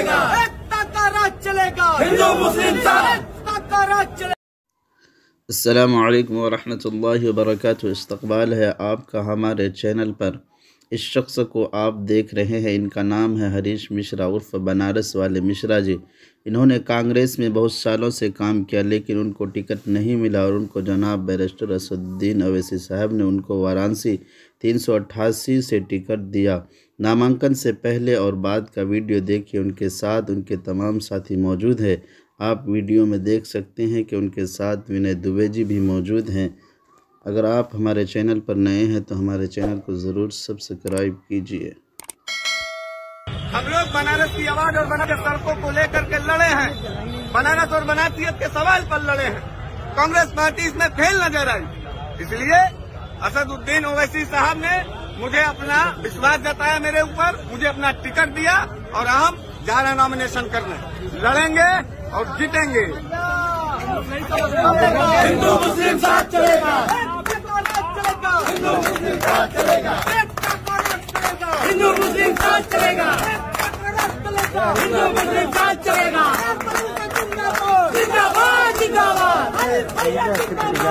चलेगा, एकता का राज चलेगा, हिंदू मुस्लिम एकता का राज चलेगा। अस्सलामु अलैकुम वरहमतुल्लाहि वबरकातुहू। इस्तकबाल है आपका हमारे चैनल पर। इस शख्स को आप देख रहे हैं, इनका नाम है हरीश मिश्रा उर्फ बनारस वाले मिश्रा जी। इन्होंने कांग्रेस में बहुत सालों से काम किया, लेकिन उनको टिकट नहीं मिला और उनको जनाब बैरिस्टर असदुद्दीन अवैसी साहब ने उनको वाराणसी 388 से टिकट दिया। नामांकन से पहले और बाद का वीडियो देखिए। उनके साथ उनके तमाम साथी मौजूद हैं। आप वीडियो में देख सकते हैं कि उनके साथ विनय दुबे जी भी मौजूद हैं। अगर आप हमारे चैनल पर नए हैं तो हमारे चैनल को ज़रूर सब्सक्राइब कीजिए। हम लोग बनारस की आवाज और बनारस सड़कों को लेकर के लड़े हैं, बनारस और बनारसियत के सवाल पर लड़े हैं। कांग्रेस पार्टी इसमें फेल नजर आई, इसलिए असदुद्दीन ओवैसी साहब ने मुझे अपना विश्वास जताया मेरे ऊपर, मुझे अपना टिकट दिया और हम जा रहे नॉमिनेशन करने, लड़ेंगे और जीतेंगे। हिंदू मुस्लिम साथ चलेगा, हिंदू मुस्लिम साथ चलेगा, हिंदू मुस्लिम साथ चलेगा, हिंदू मुस्लिम साथ चलेगा। जिंदाबाद जिंदाबाद, जिंदाबाद जिंदाबाद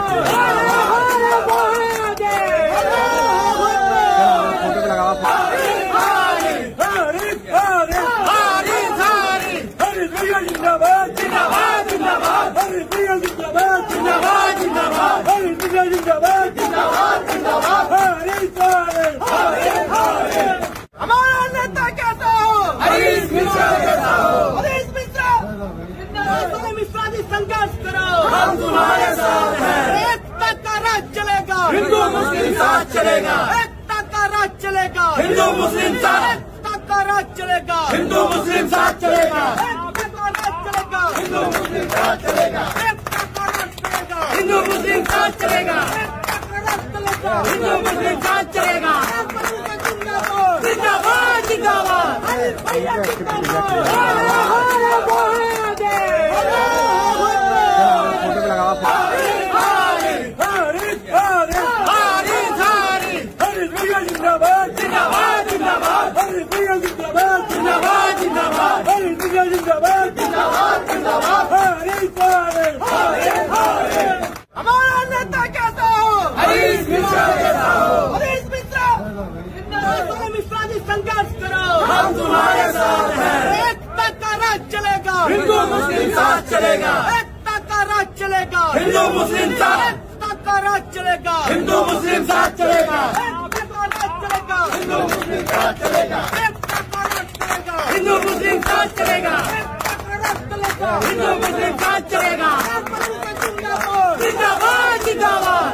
जिंदाबाद, जिंदाबाद जिंदाबाद जिंदाबाद, जिंदाबाद जिंदाबाद जिंदाबाद। हमारा नेता कैसा हो? हरीश मिश्रा कैसा हो? हरीश मिश्रा, मिश्रा जी संघर्ष करो, हम तुम्हारे साथ हैं। एकता का राज चलेगा, हिंदू मुस्लिम साथ चलेगा, एकता का राज चलेगा, हिंदू मुस्लिम साथ, एकता का राज चलेगा, हिंदू मुस्लिम साथ चलेगा, हिंदू मुस्लिम साथ चलेगा, हिंदू मुस्लिम साथ चलेगा, एकता का राज चलेगा, हिंदू मुस्लिम साथ चलेगा, एकता का राज चलेगा, हिंदू मुस्लिम साथ चलेगा। जिंदाबाद जिंदाबाद, जिंदाबाद जिंदाबाद जिंदाबाद, जिंदाबाद जिंदाबाद जिंदाबाद। हमारा नेता कैसा हो? हरीश मिश्रा कैसा हो? हरीश मिश्रा, मिश्रा जी संघर्ष करो, हम तुम्हारे साथ हैं। एकता का राज चलेगा, हिंदू मुस्लिम साथ चलेगा, एकता का राज चलेगा, हिंदू मुस्लिम साथ, एकता का राज चलेगा, हिंदू मुस्लिम साथ चलेगा, एकता का राज चलेगा, हिंदू मुस्लिम साथ चलेगा, एकता का राज चलेगा, हिंदू मुस्लिम साथ चलेगा, एकता का राज चलेगा, हिंदू मुस्लिम साथ चलेगा। जिंदाबाद जिंदाबाद,